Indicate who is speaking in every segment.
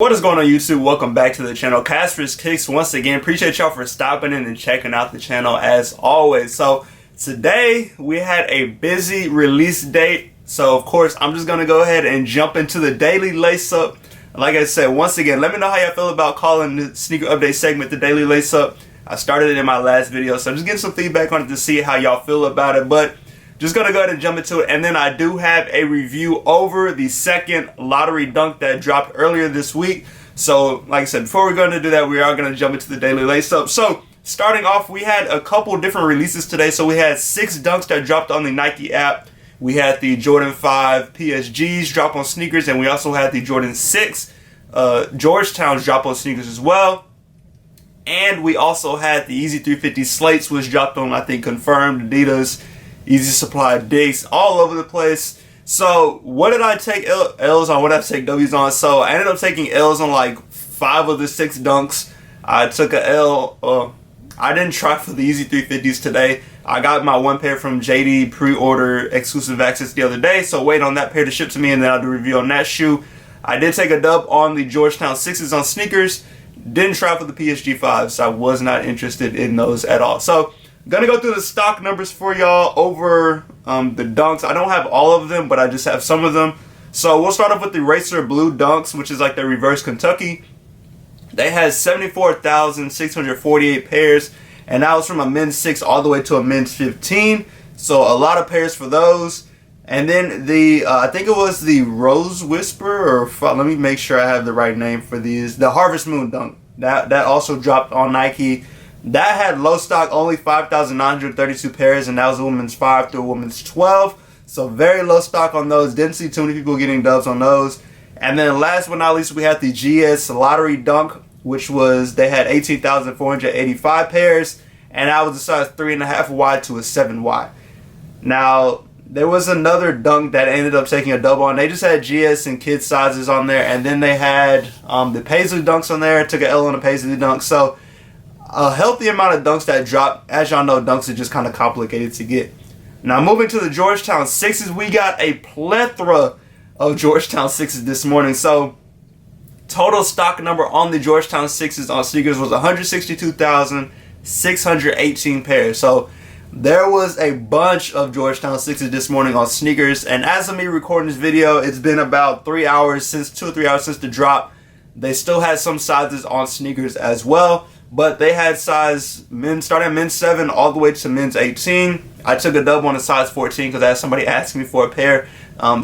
Speaker 1: What is going on YouTube? Welcome back to the channel. Casper's Kicks once again. Appreciate y'all for stopping in and checking out the channel as always. So today we had a busy release date. So of course I'm just going to go ahead and jump into the daily lace up. Like I said, once again, let me know how y'all feel about calling the sneaker update segment the daily lace up. I started it in my last video, so I'm just getting some feedback on it to see how y'all feel about it. But just going to go ahead and jump into it. And then I do have a review over the second lottery dunk that dropped earlier this week. So, like I said, before we're going to do that, we are going to jump into the daily lace up. So, starting off, we had a couple different releases today. So, we had 6 dunks that dropped on the Nike app. We had the Jordan 5 PSGs drop on sneakers. And we also had the Jordan 6 Georgetowns drop on sneakers as well. And we also had the Yeezy 350 slates, which dropped on, I think, Confirmed, Adidas, Easy Supply, Dick's, all over the place. So what did I take L's on? What did I take W's on? So I ended up taking L's on like 5 of the 6 dunks. I took a L. I didn't try for the Yeezy 350s today. I got my one pair from JD pre-order exclusive access the other day. So wait on that pair to ship to me and then I'll do a review on that shoe. I did take a dub on the Georgetown 6s on sneakers. Didn't try for the PSG 5s. I was not interested in those at all. So gonna go through the stock numbers for y'all over the dunks. I don't have all of them, but I just have some of them. So we'll start off with the Racer Blue dunks, which is like the reverse Kentucky. They had 74,648 pairs, and that was from a men's 6 all the way to a men's 15. So a lot of pairs for those. And then the I think it was the Rose Whisper, or let me make sure I have the right name for these. The Harvest Moon dunk that also dropped on Nike. That had low stock, only 5,932 pairs, and that was a women's 5 through a women's 12. So very low stock on those. Didn't see too many people getting dubs on those. And then last but not least, we had the GS Lottery Dunk, which was, they had 18,485 pairs, and that was a size 3.5 wide to a 7 wide. Now, there was another dunk that ended up taking a dub on. They just had GS and kid sizes on there, and then they had the Paisley dunks on there. Took an L on the Paisley dunk. So a healthy amount of dunks that dropped. As y'all know, dunks are just kind of complicated to get. Now moving to the Georgetown 6s, we got a plethora of Georgetown 6s this morning. So total stock number on the Georgetown 6s on sneakers was 162,618 pairs. So there was a bunch of Georgetown 6s this morning on sneakers. And as of me recording this video, it's been about 2 or 3 hours since the drop. They still had some sizes on sneakers as well. But they had size men starting at men's 7 all the way to men's 18. I took a dub on a size 14 because I had somebody ask me for a pair.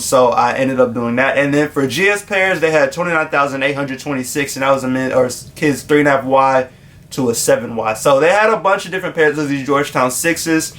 Speaker 1: So I ended up doing that. And then for GS pairs, they had 29,826, and that was a men or kids 3.5 wide to a 7 wide. So they had a bunch of different pairs of these Georgetown 6s.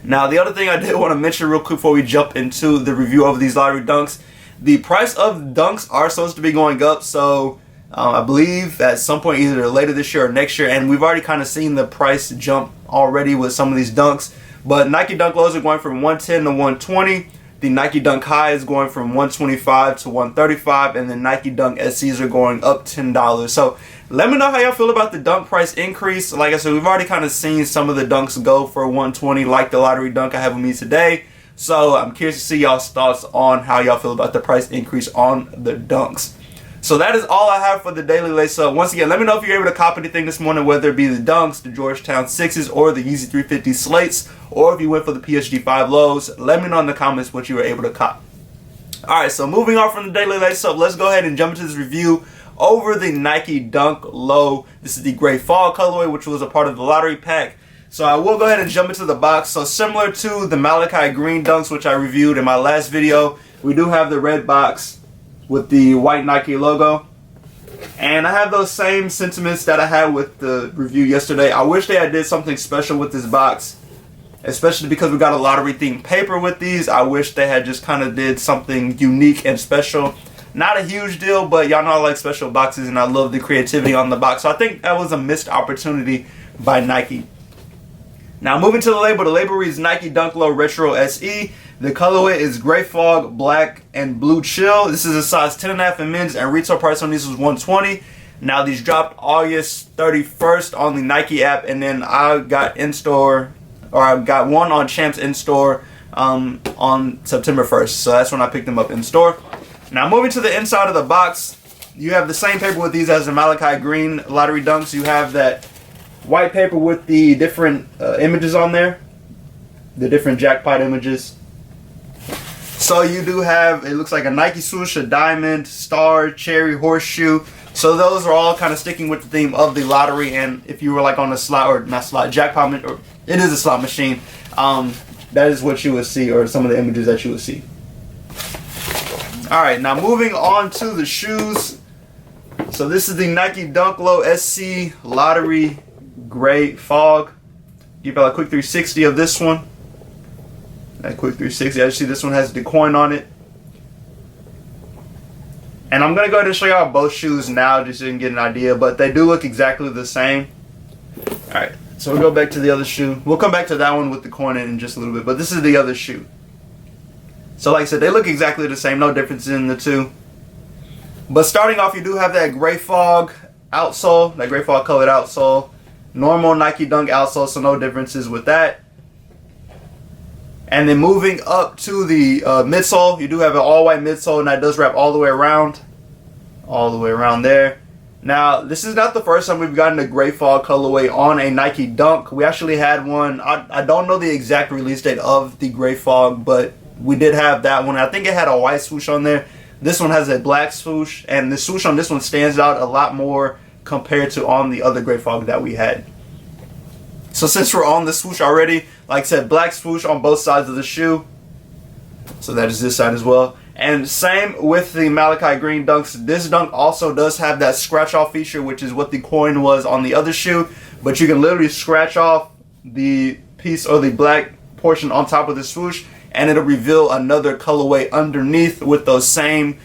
Speaker 1: Now the other thing I did want to mention real quick before we jump into the review of these lottery dunks, the price of dunks are supposed to be going up. So I believe at some point either later this year or next year, and we've already kind of seen the price jump already with some of these dunks. But Nike Dunk Lows are going from 110 to 120. The Nike Dunk High is going from 125 to 135, and the Nike Dunk SCs are going up $10. So let me know how y'all feel about the dunk price increase. Like I said, we've already kind of seen some of the dunks go for 120, like the lottery dunk I have with me today. So I'm curious to see y'all's thoughts on how y'all feel about the price increase on the dunks. So that is all I have for the daily lace up. Once again, let me know if you're able to cop anything this morning, whether it be the dunks, the Georgetown 6s, or the Yeezy 350 slates, or if you went for the PSG 5 lows. Let me know in the comments what you were able to cop. Alright, so moving on from the daily lace up, let's go ahead and jump into this review over the Nike Dunk Low. This is the gray fall colorway, which was a part of the lottery pack. So I will go ahead and jump into the box. So similar to the Malachi Green dunks, which I reviewed in my last video, we do have the red box with the white Nike logo. And I have those same sentiments that I had with the review yesterday. I wish they had did something special with this box, especially because we got a lottery themed paper with these. I wish they had just kind of did something unique and special. Not a huge deal, but y'all know I like special boxes and I love the creativity on the box. So I think that was a missed opportunity by Nike. Now moving to the label reads Nike Dunk Low Retro SE. The colorway is Gray Fog, Black, and Blue Chill. This is a size 10.5 in men's, and retail price on these was $120. Now these dropped August 31st on the Nike app, and then I got I got one on Champs in store on September 1st. So that's when I picked them up in store. Now moving to the inside of the box, you have the same paper with these as the Malachi Green lottery dunks. You have that white paper with the different images on there, the different jackpot images. So you do have, it looks like a Nike swoosh, a diamond, star, cherry, horseshoe. So those are all kind of sticking with the theme of the lottery. And if you were like on a slot, or not slot, jackpot, or it is a slot machine, that is what you would see, or some of the images that you would see. Alright, now moving on to the shoes. So this is the Nike Dunk Low SC Lottery Gray Fog. Give out a quick 360 of this one. That quick 360. As you see, this one has the coin on it. And I'm going to go ahead and show y'all both shoes now just so you can get an idea. But they do look exactly the same. Alright, so we'll go back to the other shoe. We'll come back to that one with the coin in just a little bit. But this is the other shoe. So like I said, they look exactly the same. No difference in the two. But starting off, you do have that Gray Fog outsole. That Gray Fog colored outsole. Normal Nike Dunk outsole, so no differences with that. And then moving up to the midsole, you do have an all-white midsole, and that does wrap all the way around. All the way around there. Now, this is not the first time we've gotten a Gray Fog colorway on a Nike Dunk. We actually had one, I don't know the exact release date of the Gray Fog, but we did have that one. I think it had a white swoosh on there. This one has a black swoosh, and the swoosh on this one stands out a lot more compared to on the other Gray Fog that we had. So since we're on the swoosh already, like I said, black swoosh on both sides of the shoe. So that is this side as well. And same with the Malachi Green dunks. This dunk also does have that scratch off feature, which is what the coin was on the other shoe. But you can literally scratch off the piece or the black portion on top of the swoosh, and it'll reveal another colorway underneath with those same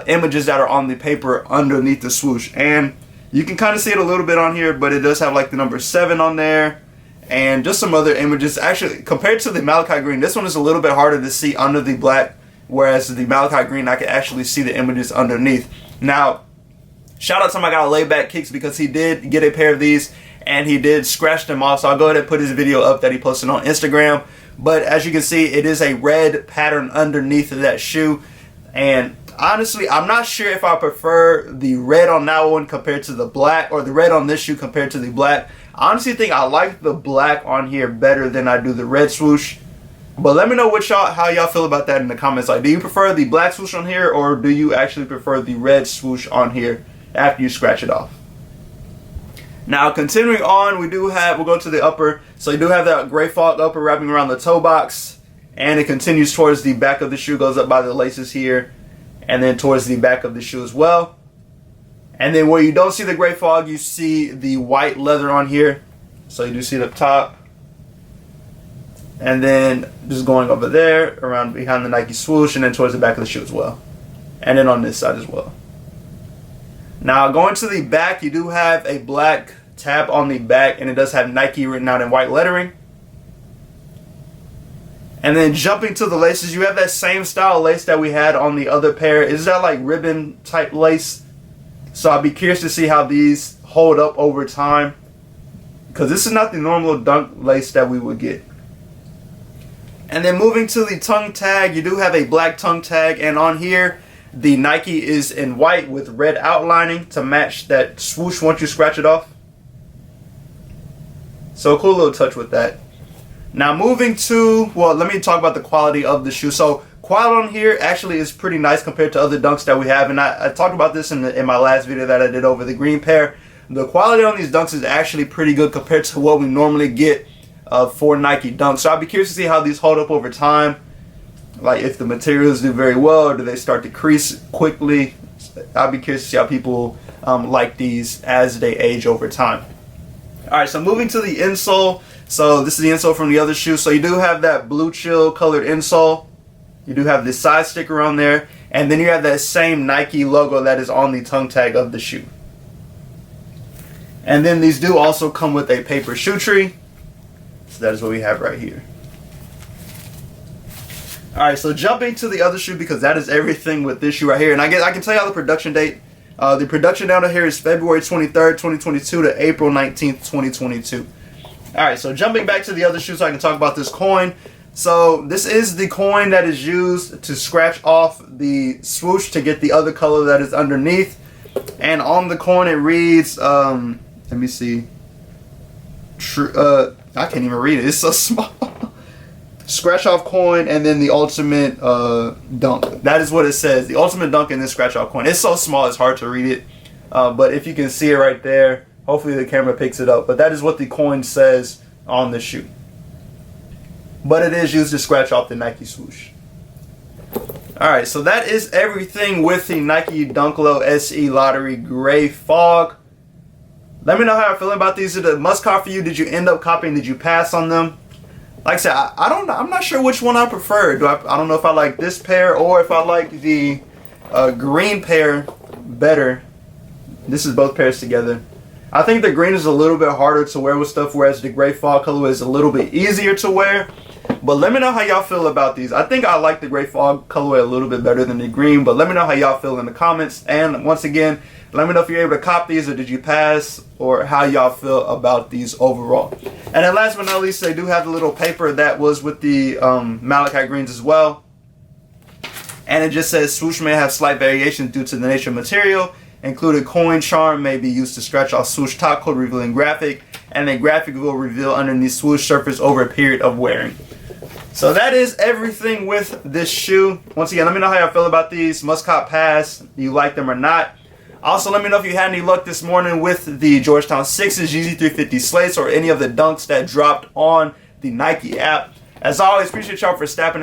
Speaker 1: images that are on the paper underneath the swoosh. And you can kind of see it a little bit on here, but it does have like the number 7 on there. And just some other images. Actually, compared to the Malachi Green, this one is a little bit harder to see under the black, whereas the Malachi Green, I can actually see the images underneath. Now, shout out to my guy Layback Kicks, because he did get a pair of these and he did scratch them off. So I'll go ahead and put his video up that he posted on Instagram. But as you can see, it is a red pattern underneath of that shoe. And honestly, I'm not sure if I prefer the red on that one compared to the black, or the red on this shoe compared to the black. I honestly think I like the black on here better than I do the red swoosh. But let me know how y'all feel about that in the comments. Like, do you prefer the black swoosh on here, or do you actually prefer the red swoosh on here after you scratch it off? Now, continuing on, we'll go to the upper. So you do have that Gray Fog upper wrapping around the toe box, and it continues towards the back of the shoe, goes up by the laces here, and then towards the back of the shoe as well. And then where you don't see the Gray Fog, you see the white leather on here. So you do see it up top. And then just going over there, around behind the Nike swoosh, and then towards the back of the shoe as well. And then on this side as well. Now going to the back, you do have a black tab on the back, and it does have Nike written out in white lettering. And then jumping to the laces, you have that same style lace that we had on the other pair. Is that like ribbon type lace? So I'll be curious to see how these hold up over time, because this is not the normal dunk lace that we would get. And then moving to the tongue tag, you do have a black tongue tag, and on here the Nike is in white with red outlining to match that swoosh once you scratch it off. So a cool little touch with that. Now moving to, well, let me talk about the quality of the shoe. So quality on here actually is pretty nice compared to other dunks that we have, and I talked about this in my last video that I did over the green pair. The quality on these dunks is actually pretty good compared to what we normally get for Nike dunks. So I'll be curious to see how these hold up over time. Like if the materials do very well, or do they start to crease quickly. I'll be curious to see how people like these as they age over time. Alright, so moving to the insole. So this is the insole from the other shoe. So you do have that blue chill colored insole. You do have this side sticker on there, and then you have that same Nike logo that is on the tongue tag of the shoe. And then these do also come with a paper shoe tree. So that is what we have right here. Alright, so jumping to the other shoe, because that is everything with this shoe right here. And I can tell you the production date. The production down here is February 23rd, 2022 to April 19th, 2022. Alright, so jumping back to the other shoe so I can talk about this coin. So this is the coin that is used to scratch off the swoosh to get the other color that is underneath. And on the coin it reads, let me see. I can't even read it. It's so small. Scratch off coin and then the ultimate dunk. That is what it says. The ultimate dunk and then scratch off coin. It's so small it's hard to read it. But if you can see it right there, hopefully the camera picks it up. But that is what the coin says on the shoe. But it is used to scratch off the Nike swoosh. Alright, so that is everything with the Nike Dunk Low SE Lottery Gray Fog. Let me know how you're feeling about these. Is it a must cop for you? Did you end up copying? Did you pass on them? Like I said, I don't know. I'm not sure which one I prefer. I don't know if I like this pair or if I like the green pair better. This is both pairs together. I think the green is a little bit harder to wear with stuff, whereas the gray fog colorway is a little bit easier to wear. But let me know how y'all feel about these. I think I like the gray fog colorway a little bit better than the green, but let me know how y'all feel in the comments. And once again, let me know if you're able to cop these or did you pass, or how y'all feel about these overall. And then last but not least, they do have the little paper that was with the Malachite greens as well. And it just says swoosh may have slight variations due to the nature of material. Included coin charm may be used to scratch off swoosh top coat revealing graphic, and the graphic will reveal underneath swoosh surface over a period of wearing. So that is everything with this shoe. Once again, let me know how y'all feel about these. Must cop, pass, do you like them or not? Also, let me know if you had any luck this morning with the Georgetown 6s, Yeezy 350 Slates, or any of the dunks that dropped on the Nike app. As always, appreciate y'all for stopping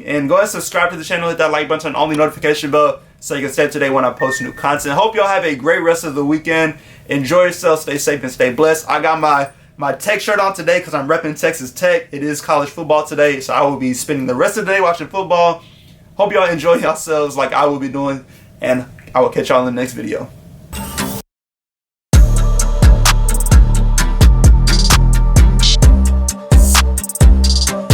Speaker 1: in. Go ahead and subscribe to the channel, hit that like button, turn on the notification bell so you can stay up to date when I post new content. Hope y'all have a great rest of the weekend. Enjoy yourself, stay safe, and stay blessed. I got my Tech shirt on today because I'm repping Texas Tech. It is college football today, so I will be spending the rest of the day watching football. Hope y'all enjoy yourselves like I will be doing, and I will catch y'all in the next video.